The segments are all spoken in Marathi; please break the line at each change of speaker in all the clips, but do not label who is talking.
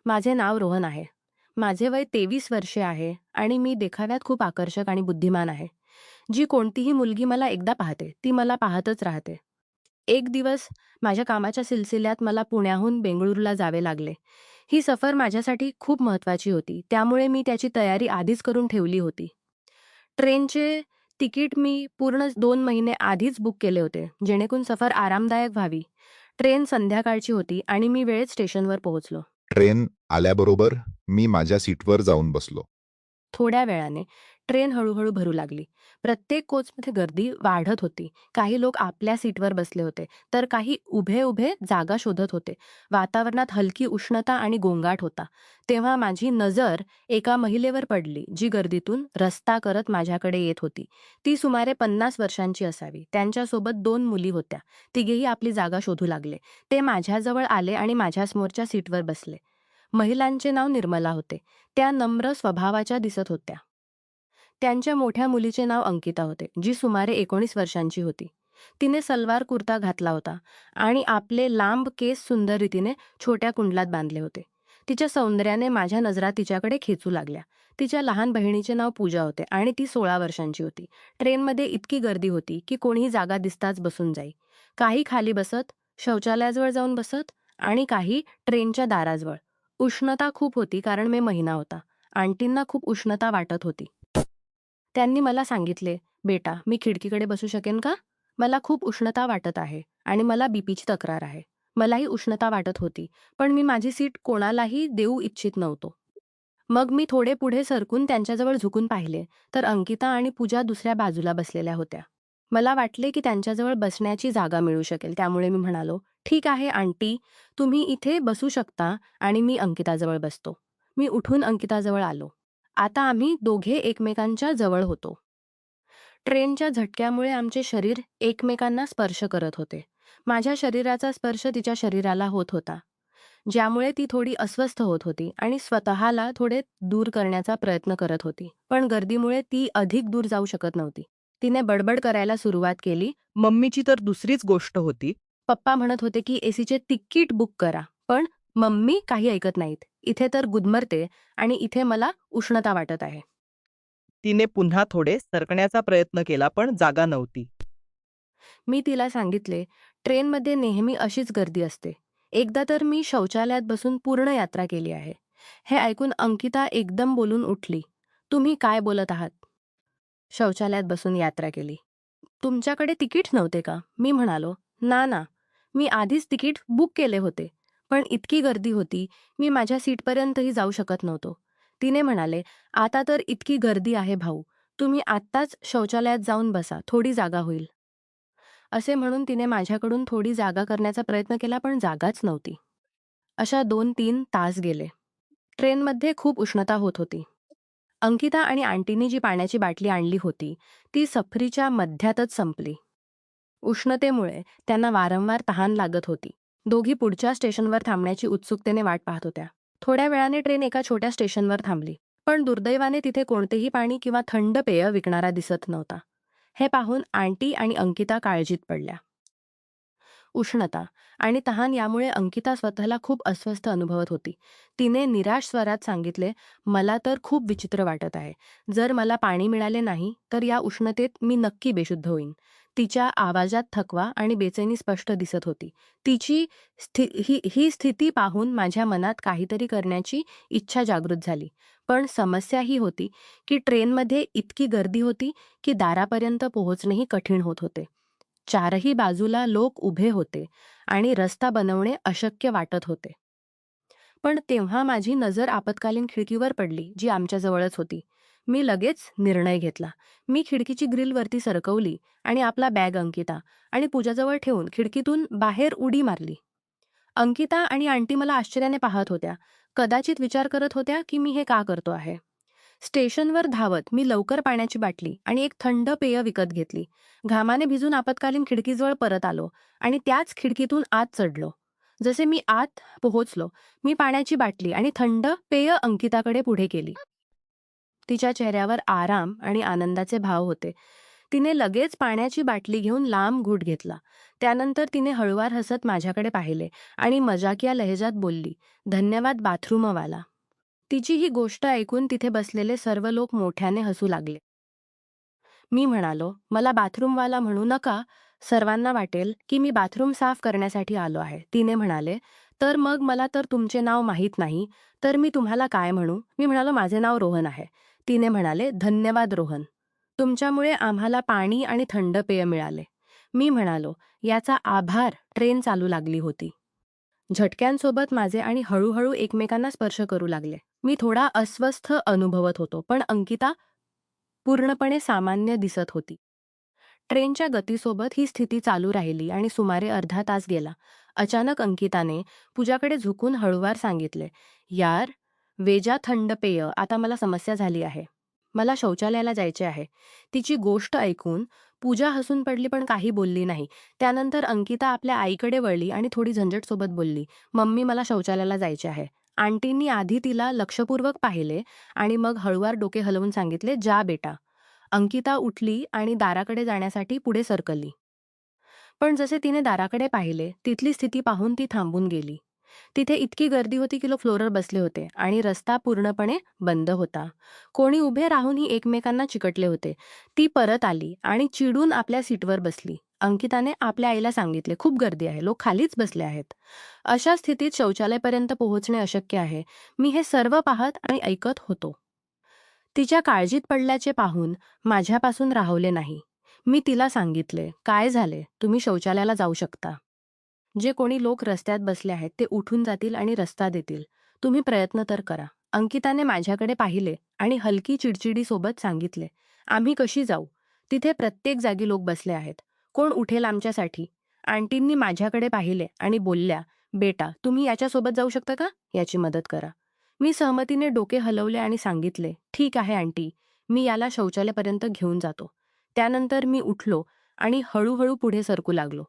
माझे नाव रोहन आहे. माझे वय 23 वर्षे आहे आणि मी देखाव्यात खूप आकर्षक आणि बुद्धिमान आहे. जी कोणतीही मुलगी मला एकदा पाहते, ती मला पाहतच राहते. एक दिवस माझ्या कामाच्या सिलसिल्यात मला पुण्याहून बेंगळुरूला जावे लागले. ही सफर माझ्यासाठी खूप महत्त्वाची होती, त्यामुळे मी त्याची तयारी आधीच करून ठेवली होती. ट्रेनचे तिकीट मी पूर्ण 2 महिने आधीच बुक केले होते, जेणेकरून सफर आरामदायक व्हावी. ट्रेन संध्याकाळची होती आणि मी वेळेत स्टेशनवर पोहोचलो.
ट्रेन आल्याबरोबर मी माझ्या सीटवर जाऊन बसलो.
थोड्या वेळाने ट्रेन हळूहळू भरू लागली. प्रत्येक कोचमध्ये गर्दी वाढत होती. काही लोक आपल्या सीटवर बसले होते, तर काही उभे उभे जागा शोधत होते. वातावरणात हलकी उष्णता आणि गोंगाट होता. तेव्हा माझी नजर एका महिलेवर पडली, जी गर्दीतून रस्ता करत माझ्याकडे येत होती. ती सुमारे 50 वर्षांची असावी. त्यांच्यासोबत 2 मुली होत्या. तिघेही आपली जागा शोधू लागले. ते माझ्याजवळ आले आणि माझ्यासमोरच्या सीटवर बसले. महिलांचे नाव निर्मला होते. त्या नम्र स्वभावाच्या दिसत होत्या. त्यांच्या मोठ्या मुलीचे नाव अंकिता होते, जी सुमारे 19 वर्षांची होती. तिने सलवार कुर्ता घातला होता आणि आपले लांब केस सुंदर रीतीने छोट्या कुंडलात बांधले होते. तिच्या सौंदर्याने माझ्या नजरा तिच्याकडे खेचू लागल्या. तिच्या लहान बहिणीचे नाव पूजा होते आणि ती 16 वर्षांची होती. ट्रेनमध्ये इतकी गर्दी होती की कोणीही जागा दिसताच बसून जाई. काही खाली बसत, शौचालयाजवळ जाऊन बसत आणि काही ट्रेनच्या दाराजवळ. उष्णता खूप होती कारण मे महिना होता. आंटींना खूप उष्णता वाटत होती. त्यांनी मला सांगितले, "बेटा, मी खिडकीकडे बसू शकेन का? मला खूप उष्णता वाटत आहे आणि मला बीपीची तक्रार आहे." मलाही उष्णता वाटत होती, पण मी माझी सीट कोणालाही देऊ इच्छित नव्हतो. मग मी थोडे पुढे सरकून त्यांच्याजवळ झुकून पाहिले, तर अंकिता आणि पूजा दुसऱ्या बाजूला बसलेल्या होत्या. मला वाटले की त्यांच्याजवळ बसण्याची जागा मिळू शकेल, त्यामुळे मी म्हणालो, "ठीक आहे आंटी, तुम्ही इथे बसू शकता आणि मी अंकिताजवळ बसतो." मी उठून अंकिताजवळ आलो. आता आम्ही दोघे एकमेकांच्या जवळ होतो. ट्रेनच्या झटक्यामुळे आमचे शरीर एकमेकांना स्पर्श करत होते. माझ्या शरीराचा स्पर्श तिच्या शरीराला होत होता, ज्यामुळे ती थोडी अस्वस्थ होत होती आणि स्वतःला थोडे दूर करण्याचा प्रयत्न करत होती. पण गर्दीमुळे ती अधिक दूर जाऊ शकत नव्हती. तिने बडबड करायला सुरुवात केली.
मम्मीची तर दुसरीच गोष्ट होती.
पप्पा म्हणत होते की एसीचे तिकीट बुक करा, पण मम्मी काही ऐकत नाहीत. इथे तर गुदमरते आणि इथे मला उष्णता वाटत आहे.
तिने पुन्हा थोडे सरकण्याचा प्रयत्न केला पण जागा नव्हती.
मी तिला सांगितले, ट्रेनमध्ये नेहमी अशीच गर्दी असते. एकदा तर मी शौचालयात बसून पूर्ण यात्रा केली आहे. हे ऐकून अंकिता एकदम बोलून उठली. तुम्ही काय बोलत आहात? शौचालयात बसून यात्रा केली. तुमच्याकडे तिकीट नव्हते का? मी म्हणालो, ना. मी आधीच तिकीट बुक केले होते. पण इतकी गर्दी होती, मी माझ्या सीटपर्यंतही जाऊ शकत नव्हतो. तिने म्हणाले, आता तर इतकी गर्दी आहे भाऊ. तुम्ही आत्ताच शौचालयात जाऊन बसा, थोडी जागा होईल. असे म्हणून तिने माझ्याकडून थोडी जागा करण्याचा प्रयत्न केला, पण जागाच नव्हती. अशा 2-3 तास गेले. ट्रेनमध्ये खूप उष्णता होत होती. अंकिता आणि आंटीनी जी पाण्याची बाटली आणली होती, ती सफरीच्या मध्यातच संपली. उष्णतेमुळे त्यांना वारंवार तहान लागत होती. दोघी पुढच्या स्टेशनवर थांबण्याची उत्सुकतेने वाट पाहत होत्या. थोड्या वेळाने ट्रेन एका छोट्या स्टेशनवर थांबली. पण दुर्दैवाने तिथे कोणतेही पाणी किंवा थंड पेय विकणारा दिसत नव्हता. हे पाहून आंटी आणि अंकिता काळजीत पडल्या. उष्णता आणि तहान यामुळे अंकिता स्वतःला खूप अस्वस्थ अनुभवत होती. तिने निराश स्वरात सांगितले, "मला तर खूप विचित्र वाटत आहे. जर मला पाणी मिळाले नाही, तर या उष्णतेत मी नक्की बेशुद्ध होईन." तिच्या आवाजात थकवा आणि बेचैनी स्पष्ट दिसत होती. तिची ही स्थिती पाहून माझ्या मनात काहीतरी करण्याची इच्छा जागृत झाली. पण समस्या ही होती की ट्रेनमध्ये इतकी गर्दी होती की दारापर्यंत पोहोचणेही कठीण होत होते. चारही बाजूला लोक उभे होते आणि रस्ता बनवणे अशक्य वाटत होते. पण तेव्हा माझी नजर आपत्कालीन खिडकीवर पडली, जी आमच्या जवळच होती. मी लगेच निर्णय घेतला. मी खिडकीची ग्रिल वरती सरकवली आणि आपला बॅग अंकिता आणि पूजाजवळ ठेवून खिडकीतून बाहेर उडी मारली. अंकिता आणि आंटी मला आश्चर्याने पाहत होत्या. कदाचित विचार करत होत्या की मी हे का करतो आहे. स्टेशनवर धावत मी लवकर पाण्याची बाटली आणि एक थंड पेय विकत घेतली. घामाने भिजून आपत्कालीन खिडकीजवळ परत आलो आणि त्याच खिडकीतून आत चढलो. जसे मी आत पोहोचलो, मी पाण्याची बाटली आणि थंड पेय अंकिताकडे पुढे केली. तिच्या चेहऱ्यावर आराम आणि आनंदाचे भाव होते. तिने लगेच पाण्याची बाटली घेऊन लांब घूट घेतला. त्यानंतर तिने हळुवार हसत माझ्याकडे पाहिले आणि मजाकिया लहेजात बोलली, "धन्यवाद बाथरूमवाला." तिची ही गोष्ट ऐकून तिथे बसलेले सर्व लोक मोठ्याने हसू लागले. मी म्हणालो, "मला बाथरूमवाला म्हणू नका. सर्वांना वाटेल की मी बाथरूम साफ करण्यासाठी आलो आहे." तिने म्हणाले, "तर मग मला तर तुमचे नाव माहीत नाही, तर मी तुम्हाला काय म्हणू?" मी म्हणालो, "माझे नाव रोहन आहे." तिने म्हणाले, "धन्यवाद रोहन. तुमच्यामुळे आम्हाला पाणी आणि थंड पेय मिळाले." मी म्हणालो, "याचा आभार." ट्रेन चालू लागली होती. झटक्यांसोबत माझे आणि हळूहळू एकमेकांना स्पर्श करू लागले. मी थोडा अस्वस्थ अनुभवत होतो, पण अंकिता पूर्णपणे सामान्य दिसत होती. ट्रेनच्या गतीसोबत ही स्थिती चालू राहिली आणि सुमारे अर्धा तास गेला. अचानक अंकिताने पूजाकडे झुकून हळूवार सांगितले, "यार, वेजा थंड पेय, आता मला समस्या झाली आहे. मला शौचालयाला जायचे आहे." तिची गोष्ट ऐकून पूजा हसून पडली पण काही बोलली नाही. त्यानंतर अंकिता आपल्या आईकडे वळली आणि थोडी झंझटसोबत बोलली, "मम्मी, मला शौचालयाला जायचे आहे." आंटींनी आधी तिला लक्षपूर्वक पाहिले आणि मग हळूवार डोके हलवून सांगितले, "जा बेटा." अंकिता उठली आणि दाराकडे जाण्यासाठी पुढे सरकली. पण जसे तिने दाराकडे पाहिले, तिथली स्थिती पाहून ती थांबून गेली. तिथे इतकी गर्दी होती की लोक फ्लोअरवर बसले होते आणि रस्ता पूर्णपणे बंद होता. कोणी उभे राहूनही एकमेकांना चिकटले होते. ती परत आली आणि चिडून आपल्या सीटवर बसली. अंकिताने आपल्या आईला सांगितले, "खूप गर्दी आहे, लोक खालीच बसले आहेत." अशा स्थितीत शौचालयापर्यंत पोहोचणे अशक्य आहे. मी हे सर्व पाहत आणि ऐकत होतो. तिच्या काळजीत पडल्याचे पाहून माझ्यापासून राहवले नाही. मी तिला सांगितले, "काय झाले? तुम्ही शौचालयाला जाऊ शकता. जे कोणी लोक रस्त्यात बसले आहेत ते उठून जातील आणि रस्ता देतील. तुम्ही प्रयत्न तर करा." अंकिताने माझ्याकडे पाहिले आणि हलकी चिडचिडीसोबत सांगितले, "आम्ही कशी जाऊ? तिथे प्रत्येक जागी लोक बसले आहेत. कोण उठेल आमच्यासाठी?" आंटींनी माझ्याकडे पाहिले आणि बोलल्या, "बेटा, तुम्ही याच्यासोबत जाऊ शकता का? याची मदत करा." मी सहमतीने डोके हलवले आणि सांगितले, "ठीक आहे आंटी, मी याला शौचालयापर्यंत घेऊन जातो." त्यानंतर मी उठलो आणि हळूहळू पुढे सरकू लागलो.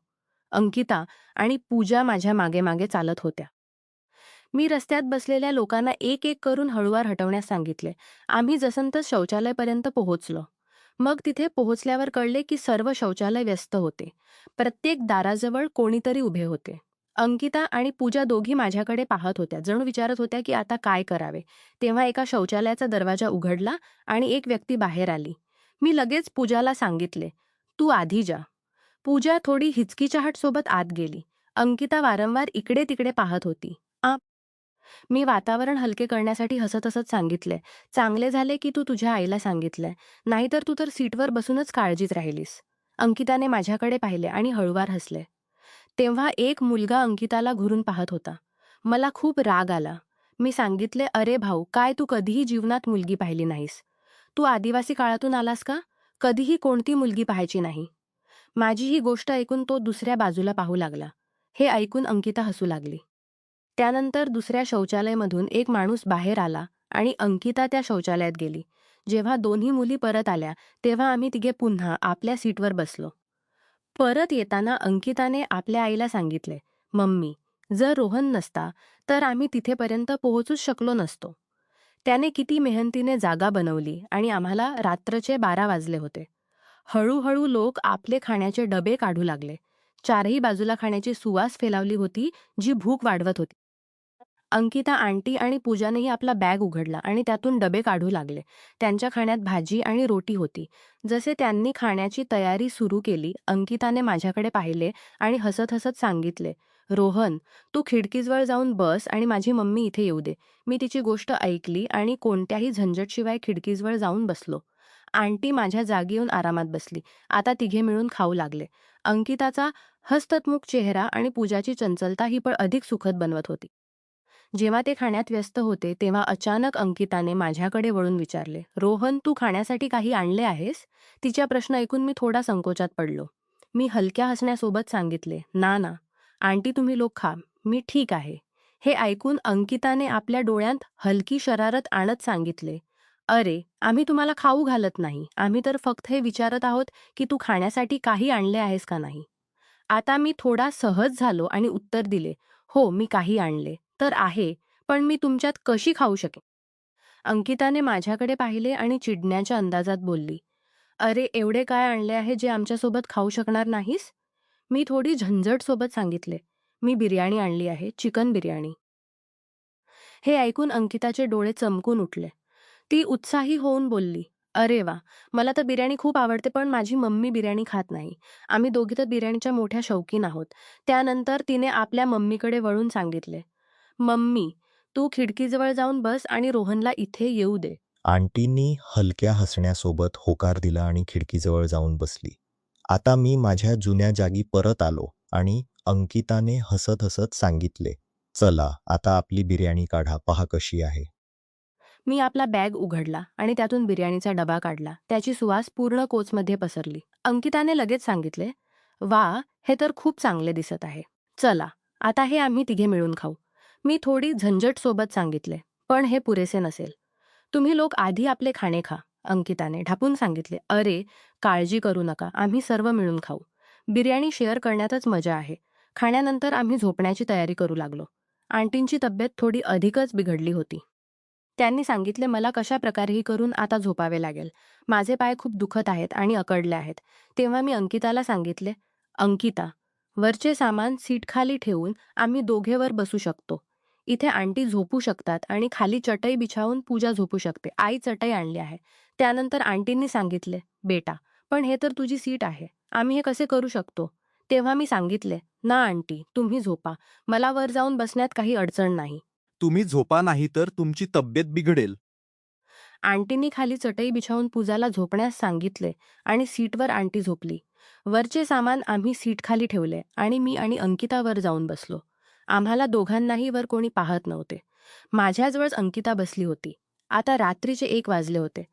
अंकिता आणि पूजा माझ्या मागे मागे चालत होत्या. मी रस्त्यात बसलेल्या लोकांना एक एक करून हळूवार हटवण्यास सांगितले. आम्ही जसंतस शौचालयापर्यंत पोहोचलो. मग तिथे पोहोचल्यावर कळले की सर्व शौचालय व्यस्त होते. प्रत्येक दाराजवळ कोणीतरी उभे होते. अंकिता आणि पूजा दोघी माझ्याकडे पाहत होत्या, जणू विचारत होत्या की आता काय करावे. तेव्हा एका शौचालयाचा दरवाजा उघडला आणि एक व्यक्ती बाहेर आली. मी लगेच पूजाला सांगितले, "तू आधी जा." पूजा थोडी हिचकिचाहटसोबत आत गेली. अंकिता वारंवार इकडे तिकडे पाहत होती. मी वातावरण हलके करण्यासाठी हसत हसत सांगितले, "चांगले झाले की तू तुझ्या आईला सांगितलंय, नाहीतर तू तर सीटवर बसूनच काळजीत राहिलीस." अंकिताने माझ्याकडे पाहिले आणि हळूवार हसले. तेव्हा एक मुलगा अंकिताला घुरून पाहत होता. मला खूप राग आला. मी सांगितले, "अरे भाऊ, काय तू कधीही जीवनात मुलगी पाहिली नाहीस? तू आदिवासी काळातून आलास का? कधीही कोणती मुलगी पाहायची नाही." माझी ही गोष्ट ऐकून तो दुसऱ्या बाजूला पाहू लागला. हे ऐकून अंकिता हसू लागली. त्यानंतर दुसऱ्या शौचालयामधून एक माणूस बाहेर आला आणि अंकिता त्या शौचालयात गेली. जेव्हा दोन्ही मुली परत आल्या, तेव्हा आम्ही तिघे पुन्हा आपल्या सीटवर बसलो. परत येताना अंकिताने आपल्या आईला सांगितले, "मम्मी, जर रोहन नसता, तर आम्ही तिथेपर्यंत पोहोचूच शकलो नसतो." त्याने किती मेहनतीने जागा बनवली आणि आम्हाला रात्रचे 12 वाजले होते. हळूहळू लोक आपले खाण्याचे डबे काढू लागले. चारही बाजूला खाण्याची सुवास फैलावली होती, जी भूक वाढवत होती. अंकिता आंटी आणि पूजानेही आपला बॅग उघडला आणि त्यातून डबे काढू लागले. त्यांच्या खाण्यात भाजी आणि रोटी होती. जसे त्यांनी खाण्याची तयारी सुरू केली, अंकिताने माझ्याकडे पाहिले आणि हसत हसत सांगितले, "रोहन, तू खिडकीजवळ जाऊन बस आणि माझी मम्मी इथे येऊ दे." मी तिची गोष्ट ऐकली आणि कोणत्याही झंझटशिवाय खिडकीजवळ जाऊन बसलो. आंटी माझ्या जागी येऊन आरामात बसली. आता तिघे मिळून खाऊ लागले. अंकिताचा हसतमुख चेहरा आणि पूजाची चंचलता ही पण अधिक सुखद बनवत होती. जेव्हा ते खाण्यात व्यस्त होते, तेव्हा अचानक अंकिताने माझ्याकडे वळून विचारले, "रोहन, तू खाण्यासाठी काही आणले आहेस?" तिचा प्रश्न ऐकून मी थोडा संकोचात पडलो. मी हलक्या हसण्यासोबत सांगितले, "ना ना, आंटी तुम्ही लोक खा, मी ठीक आहे." हे ऐकून अंकिताने आपल्या डोळ्यात हलकी शरारत आणत सांगितले, "अरे, आम्ही तुम्हाला खाऊ घालत नाही. आम्ही तर फक्त हे विचारत आहोत की तू खाण्यासाठी काही आणले आहेस का नाही?" आता मी थोडा सहज झालो आणि उत्तर दिले, "हो, मी काही आणले तर आहे, पण मी तुमच्यात कशी खाऊ शकेन?" अंकिताने माझ्याकडे पाहिले आणि चिडण्याच्या अंदाजात बोलली, अरे, एवढे काय आणले आहे जे आमच्यासोबत खाऊ शकणार नाहीस? मी थोडी झंझटसोबत सांगितले. मी बिर्याणी आणली आहे, चिकन बिर्याणी. हे ऐकून अंकिताचे डोळे चमकून उठले. ती उत्साही होऊन बोलली, "अरे वा! मला तर बिर्याणी खूप आवडते, पण माझी मम्मी बिर्याणी खात नाही. आम्ही दोघी तर बिर्याणीच्या मोठ्या शौकीन आहोत." त्यानंतर तिने आपल्या मम्मीकडे वळून सांगितले, "मम्मी, तू खिडकीजवळ जाऊन बस आणि रोहनला इथे येऊ दे."
आंटींनी हलक्या हसण्यासोबत होकार दिला आणि खिडकीजवळ जाऊन बसली. आता मी माझ्या जुन्या जागी परत आलो आणि अंकिताने हसत हसत सांगितले, "चला, आता आपली बिर्याणी काढा, पहा कशी आहे."
मी आपला बॅग उघडला आणि त्यातून बिर्याणीचा डबा काढला. त्याची सुवास पूर्ण कोचमध्ये पसरली. अंकिताने लगेच सांगितले, "वा, हे तर खूप चांगले दिसत आहे. चला, आता हे आम्ही तिघे मिळून खाऊ." मी थोडी झंझटसोबत सांगितले, "पण हे पुरेसे नसेल. तुम्ही लोक आधी आपले खाणे खा." अंकिताने ढापून सांगितले, "अरे, काळजी करू नका. आम्ही सर्व मिळून खाऊ. बिर्याणी शेअर करण्यातच मजा आहे." खाण्यानंतर आम्ही झोपण्याची तयारी करू लागलो. आंटींची तब्येत थोडी अधिकच बिघडली होती. त्यांनी सांगितले, "मला कशा प्रकारेही करून आता झोपावे लागेल. माझे पाय खूप दुखत आहेत आणि अकडले आहेत." तेव्हा मी अंकिताला सांगितले, "अंकिता, वरचे सामान सीटखाली ठेवून आम्ही दोघे वर बसू शकतो. इथे आंटी झोपू शकतात आणि खाली चटई बिछावून पूजा झोपू शकते. आई चटई आणली आहे." त्यानंतर आंटींनी सांगितले, "बेटा, पण हे तर तुझी सीट आहे. आम्ही हे कसे करू शकतो?" तेव्हा मी सांगितले, "ना आंटी, तुम्ही झोपा. मला वर जाऊन बसण्यात काही अडचण नाही."
तुम्ही झोपा नाही तर तुमची तब्येत बिघडेल.
आंटींनी खाली चटई बिछावून पूजाला झोपण्यास सांगितले आणि सीटवर आंटी झोपली. वरचे सामान आम्ही सीटखाली ठेवले आणि मी आणि अंकिता वर जाऊन बसलो. आम्हाला दोघांनाही वर कोणी पाहत नव्हते. माझ्याजवळच अंकिता बसली होती. आता रात्रीचे 1 वाजले होते.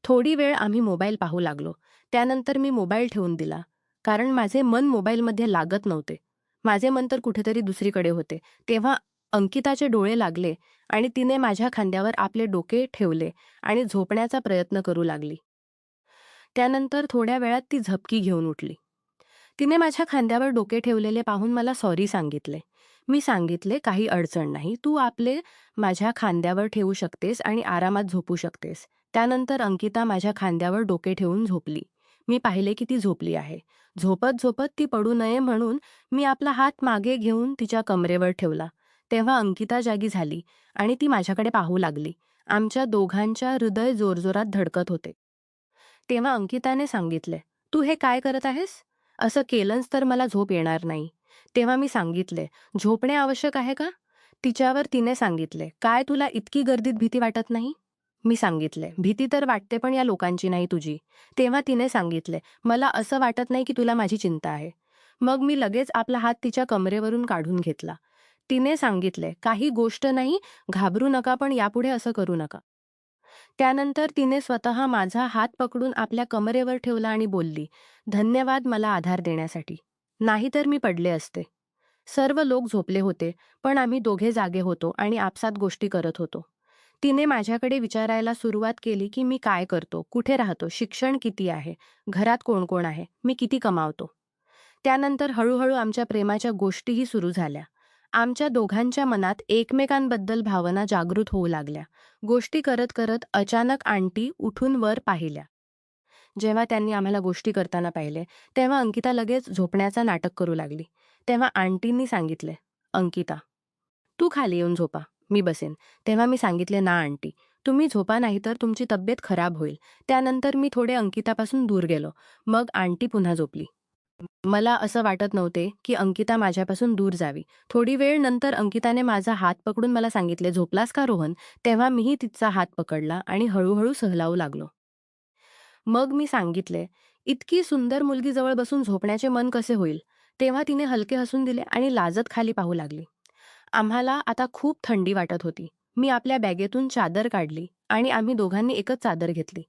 थोडी वेळ आम्ही मोबाईल पाहू लागलो. त्यानंतर मी मोबाईल ठेवून दिला. कारण माझे मन मोबाईलमध्ये लागत नव्हते. माझे मन तर कुठेतरी दुसरीकडे होते. तेव्हा अंकिताचे डोळे लागले आणि तिने माझ्या खांद्यावर आपले डोके ठेवले आणि झोपण्याचा प्रयत्न करू लागली. त्यानंतर थोड्या वेळात ती झपकी घेऊन उठली. तिने माझ्या खांद्यावर डोके ठेवलेले पाहून मला सॉरी सांगितले. मी सांगितले, "काही अडचण नाही. तू आपले माझ्या खांद्यावर ठेवू शकतेस आणि आरामात झोपू शकतेस." त्यानंतर अंकिता माझ्या खांद्यावर डोके ठेवून झोपली. मी पाहिले की ती झोपली आहे. झोपत झोपत ती पडू नये म्हणून मी आपला हात मागे घेऊन तिच्या कमरेवर ठेवला. तेव्हा अंकिता जागी झाली आणि ती माझ्याकडे पाहू लागली. आमच्या दोघांच्या हृदय जोरजोरात धडकत होते. तेव्हा अंकिताने सांगितले, "तू हे काय करत आहेस? असं केलंस तर मला झोप येणार नाही." तेव्हा मी सांगितले, "झोपणे आवश्यक आहे का?" तिच्यावर तिने सांगितले, "काय तुला इतकी गर्दीत भीती वाटत नाही?" मी सांगितले, "भीती तर वाटते पण या लोकांची नाही तुझी." तेव्हा तिने सांगितले, "मला असं वाटत नाही की तुला माझी चिंता आहे." मग मी लगेच आपला हात तिच्या कमरेवरून काढून घेतला. तिने सांगितले, "काही गोष्ट नाही, घाबरू नका पण यापुढे असं करू नका." त्यानंतर तिने स्वतः माझा हात पकडून आपल्या कमरेवर ठेवला आणि बोलली, "धन्यवाद मला आधार देण्यासाठी. नाहीतर मी पडले असते." सर्व लोक झोपले होते, पण आम्ही दोघे जागे होतो आणि आपसात गोष्टी करत होतो. तिने माझ्याकडे विचारायला सुरुवात केली की मी काय करतो, कुठे राहतो, शिक्षण किती आहे, घरात कोण कोण आहे, मी किती कमावतो. त्यानंतर हळूहळू आमच्या प्रेमाच्या गोष्टीही सुरू झाल्या. आमच्या दोघांच्या मनात एकमेकांबद्दल भावना जागृत होऊ लागल्या. गोष्टी करत करत अचानक आंटी उठून वर पाहिल्या. जेव्हा त्यांनी आम्हाला गोष्टी करताना पाहिले, तेव्हा अंकिता लगेच झोपण्याचा नाटक करू लागली. तेव्हा आंटींनी सांगितले, "अंकिता, तू खाली येऊन झोपा, मी बसेन." तेव्हा मी सांगितले, "ना आंटी, तुम्ही झोपा नाही तर तुमची तब्येत खराब होईल." त्यानंतर मी थोडे अंकितापासून दूर गेलो. मग आंटी पुन्हा झोपली. मला असं वाटत नव्हते की अंकिता माझ्यापासून दूर जावी. थोडी वेळ नंतर अंकिताने माझा हात पकडून मला सांगितले, "झोपलास का रोहन?" तेव्हा मीही तिचा हात पकडला आणि हळूहळू सहलावू लागलो. मग मी सांगितले, "इतकी सुंदर मुलगी जवळ बसून झोपण्याचे मन कसे होईल?" तेव्हा तिने हलके हसून दिले आणि लाजत खाली पाहू लागली. आम्हाला आता खूप थंडी वाटत होती. मी आपल्या बॅगेतून चादर काढली आणि आम्ही दोघांनी एकच चादर घेतली.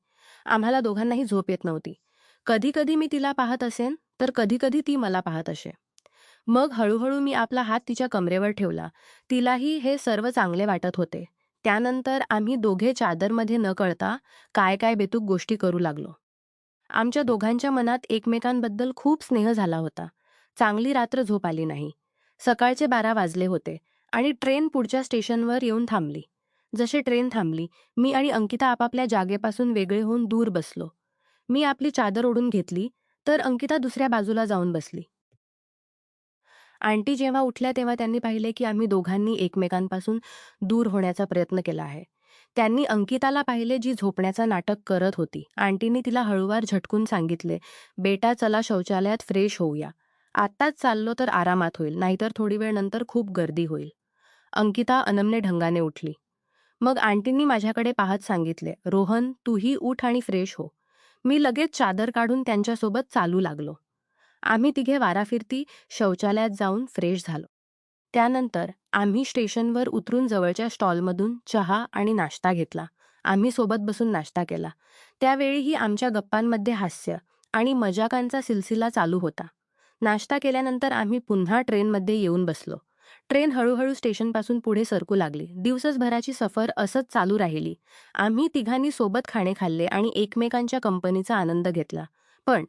आम्हाला दोघांनाही झोप येत नव्हती. कधी-कधी मी तिला पाहत असेन, तर कधी-कधी ती मला पाहत असे. मग हळूहळू मी आपला हात तिच्या कमरेवर ठेवला. तिलाही हे सर्व चांगले वाटत होते. त्यानंतर आम्ही दोघे चादरमध्ये न कळता काय बेतूक गोष्टी करू लागलो. आमच्या दोघांच्या मनात एकमेकांबद्दल खूप स्नेह झाला होता. चांगली रात्र झोप आली नाही. सकाळचे 12 वाजले होते आणि ट्रेन पुढच्या स्टेशनवर येऊन थांबली. जशी ट्रेन थांबली, मी आणि अंकिता आपापल्या जागेपासून वेगळे होऊन दूर बसलो. मी आपली चादर ओढून घेतली तर अंकिता दुसऱ्या बाजूला जाऊन बसली. आंटी जेव्हा उठल्या तेव्हा त्यांनी पाहिले की आम्ही दोघांनी एकमेकांपासून दूर होण्याचा प्रयत्न केला आहे. त्यांनी अंकिताला पाहिले जी झोपण्याचं नाटक करत होती. आंटींनी तिला हळूवार झटकून सांगितले, बेटा चला शौचालयात फ्रेश होऊया. आत्ताच चाललो तर आरामात होईल, नाहीतर थोडी वेळ नंतर खूप गर्दी होईल. अंकिता अनमने ढंगाने उठली. मग आंटींनी माझ्याकडे पाहत सांगितले, रोहन तूही उठ आणि फ्रेश हो. मी लगेच चादर काढून त्यांच्यासोबत चालू लागलो. आम्ही तिघे वाराफिरती शौचालयात जाऊन फ्रेश झालो. त्यानंतर आम्ही स्टेशनवर उतरून जवळच्या स्टॉलमधून चहा आणि नाश्ता घेतला. आम्ही सोबत बसून नाश्ता केला. त्यावेळीही आमच्या गप्पांमध्ये हास्य आणि मजाकांचा सिलसिला चालू होता. नाश्ता केल्यानंतर आम्ही पुन्हा ट्रेनमध्ये येऊन बसलो. ट्रेन हळूहळू स्टेशनपासून पुढे सरकू लागली. दिवसभराची सफर असंच चालू राहिली. आम्ही तिघांनी सोबत खाणे खाल्ले आणि एकमेकांच्या कंपनीचा आनंद घेतला. पण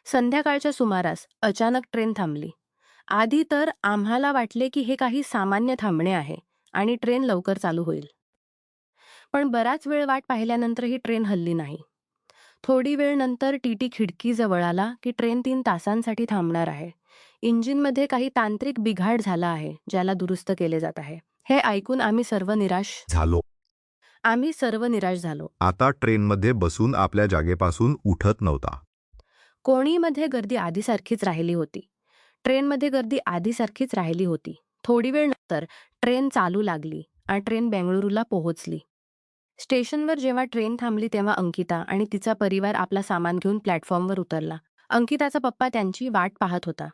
संध्याकाळच्या सुमारास अचानक ट्रेन थांबली. आधी तर आम्हाला वाटले की हे काही सामान्य थांबणे आहे आणि ट्रेन लवकर चालू होईल. पण बराच वेळ वाट पाहिल्यानंतरही ट्रेन हलली नाही. थोडी वेळ नंतर टीटी खिडकीजवळ आला की ट्रेन 3 तासांसाठी थांबणार आहे. इंजिनमध्ये काही तांत्रिक बिघाड झाला आहे, ज्याला दुरुस्त केले जात आहे. हे ऐकून आम्ही सर्व निराश झालो.
आता ट्रेनमध्ये बसून आपल्या जागेपासून उठत नव्हता.
कोणीमध्ये गर्दी आधीसारखीच राहिली होती. थोडी वेळ नंतर ट्रेन चालू लागली आणि ट्रेन बेंगळुरूला पोहोचली. स्टेशनवर जेव्हा ट्रेन थांबली तेव्हा अंकिता आणि तिचा परिवार आपला सामान घेऊन प्लॅटफॉर्मवर उतरला. अंकिताचा पप्पा त्यांची वाट पाहत होता.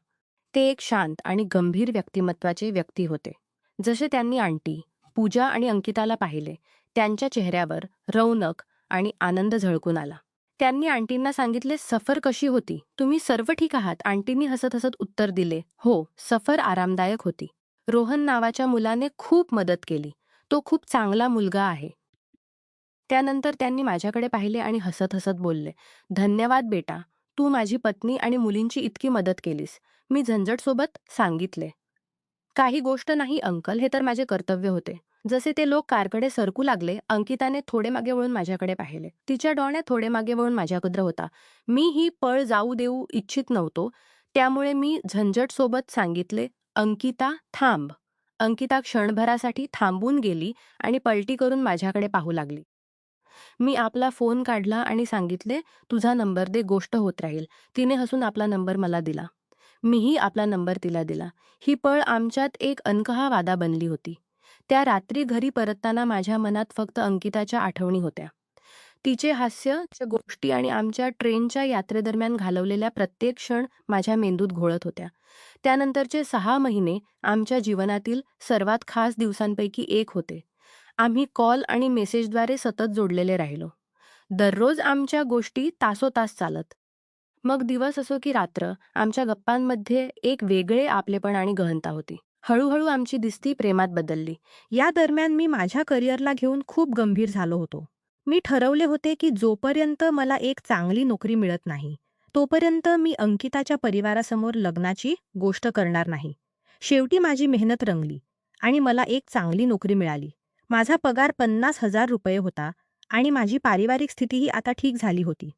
ते एक शांत आणि गंभीर व्यक्तिमत्वाचे व्यक्ती होते. जसे त्यांनी आंटी, पूजा आणि अंकिताला पाहिले, त्यांच्या चेहऱ्यावर रौनक आणि आनंद झळकून आला. त्यांनी आंटींना सांगितले, सफर कशी होती? तुम्ही सर्व ठीक आहात? आंटींनी हसत हसत उत्तर दिले, हो, सफर आरामदायक होती. रोहन नावाच्या मुलाने खूप मदत केली. तो खूप चांगला मुलगा आहे. त्यानंतर त्यांनी माझ्याकडे पाहिले आणि हसत हसत बोलले, धन्यवाद बेटा, तू माझी पत्नी आणि मुलींची इतकी मदत केलीस. मी झंझटसोबत सांगितले, काही गोष्ट नाही अंकल, हे तर माझे कर्तव्य होते. जसे ते लोक कारकडे सरकू लागले, अंकिताने थोडे मागे वळून माझ्याकडे पाहिले. तिच्या डोळ्यात थोडे मागे वळून माझ्याकडे होता. मी ही पळ जाऊ देऊ इच्छित नव्हतो, त्यामुळे मी झंझटसोबत सांगितले, अंकिता थांब. अंकिता क्षणभरासाठी थांबून गेली आणि पलटी करून माझ्याकडे पाहू लागली. मी आपला फोन काढला आणि सांगितले, तुझा नंबर दे, गोष्ट होत राहील. तिने हसून आपला नंबर मला दिला. मीही आपला नंबर तिला दिला. ही पळ आमच्यात एक अनकहा वादा बनली होती. त्या रात्री घरी परतताना माझ्या मनात फक्त अंकिताच्या आठवणी होत्या. तिचे हास्य, तिच्या गोष्टी आणि आमच्या ट्रेनच्या यात्रेदरम्यान घालवलेल्या प्रत्येक क्षण माझ्या मेंदूत घोळत होत्या. त्यानंतरचे 6 महिने आमच्या जीवनातील सर्वात खास दिवसांपैकी एक होते. आम्ही कॉल आणि मेसेजद्वारे सतत जोडलेले राहिलो. दररोज आमच्या गोष्टी तासोतास चालत. मग दिवस असो की रात्र, आमच्या गप्पांमध्ये एक वेगळे आपलेपण आणि गहनता होती. हळूहळू आमची दिस्ती प्रेमात बदलली. या दरम्यान मी माझ्या करिअरला घेऊन खूप गंभीर झालो होतो. मी ठरवले होते की जोपर्यंत मला एक चांगली नोकरी मिळत नाही, तोपर्यंत मी अंकिताच्या परिवारासमोर लग्नाची गोष्ट करणार नाही. शेवटी माझी मेहनत रंगली आणि मला एक चांगली नोकरी मिळाली. माझा पगार 50,000 रुपये होता आणि माझी पारिवारिक स्थितीही आता ठीक झाली होती.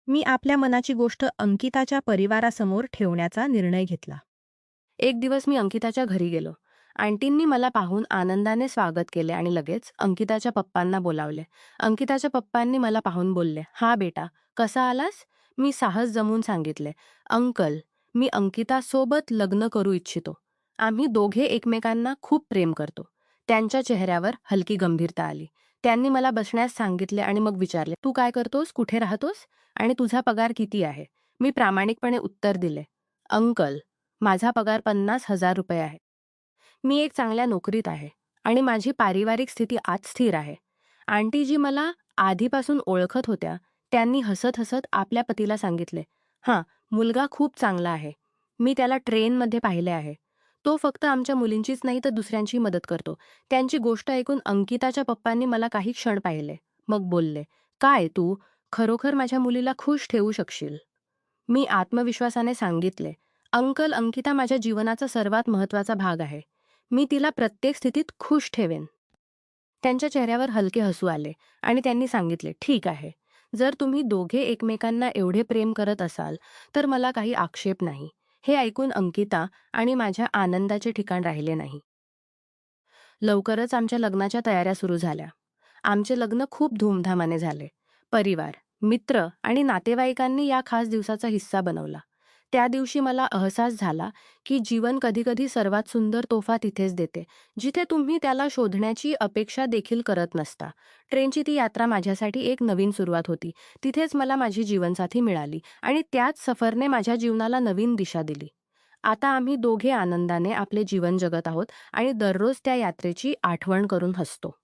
मी आपल्या मनाची गोष्ट अंकिताच्या परिवारासमोर ठेवण्याचा निर्णय घेतला. एक दिवस मी अंकिताच्या घरी गेलो. आंटींनी मला पाहून आनंदाने स्वागत केले आणि लगेच अंकिताच्या पप्पांना बोलावले. अंकिताच्या पप्पांनी मला पाहून बोलले, हा बेटा, कसा आलास? मी साहस जमवून सांगितले, अंकल, मी अंकितासोबत लग्न करू इच्छितो. आम्ही दोघे एकमेकांना खूप प्रेम करतो. त्यांच्या चेहऱ्यावर हलकी गंभीरता आली. त्यांनी मला बसण्यास सांगितले आणि मग विचारले, तू काय करतोस, कुठे राहतोस आणि तुझा पगार किती आहे? मी प्रामाणिकपणे उत्तर दिले, अंकल, माझा पगार 50,000 रुपये आहे. मी एक चांगल्या नोकरीत आहे आणि माझी पारिवारिक स्थिती आज स्थिर आहे. आंटी जी मला आधीपासून ओळखत होत्या, त्यांनी हसत हसत आपल्या पतीला सांगितले, हां, मुलगा खूप चांगला आहे. मी त्याला ट्रेनमध्ये पाहिले आहे. तो फक्त आमच्या मुलींचीच नाही तर दुसऱ्यांची मदत करतो. त्यांची गोष्ट ऐकून अंकिताच्या पप्पांनी मला काही क्षण पाहिले. मग बोलले, काय तू खरोखर माझ्या मुलीला खुश ठेवू शकशील? मी आत्मविश्वासाने सांगितले, अंकल, अंकिता माझ्या जीवनाचा सर्वात महत्त्वाचा भाग आहे. मी तिला प्रत्येक स्थितीत खुश ठेवेन. त्यांच्या चेहऱ्यावर हलके हसू आले आणि त्यांनी सांगितले, ठीक आहे. जर तुम्ही दोघे एकमेकांना एवढे प्रेम करत असाल तर मला काही आक्षेप नाही. हे ऐकून अंकिता आणि माझ्या आनंदाचे ठिकाण राहिले नाही. लवकरच आमच्या लग्नाच्या तयाऱ्या सुरू झाल्या. आमचे लग्न खूप धूमधामाने झाले. परिवार, मित्र आणि नातेवाईकांनी या खास दिवसाचा हिस्सा बनवला. त्या दिवशी मला अहसास झाला की जीवन कधीकधी सर्वात सुंदर तोफा तिथेच देते, जिथे तुम्ही त्याला शोधण्याची अपेक्षा देखील करत नसता. ट्रेनची ती यात्रा माझ्यासाठी एक नवीन सुरुवात होती. तिथेच मला माझी जीवनसाथी मिळाली आणि त्याच सफरने माझ्या जीवनाला नवीन दिशा दिली. आता आम्ही दोघे आनंदाने आपले जीवन जगत आहोत आणि दररोज त्या यात्रेची आठवण करून हसतो.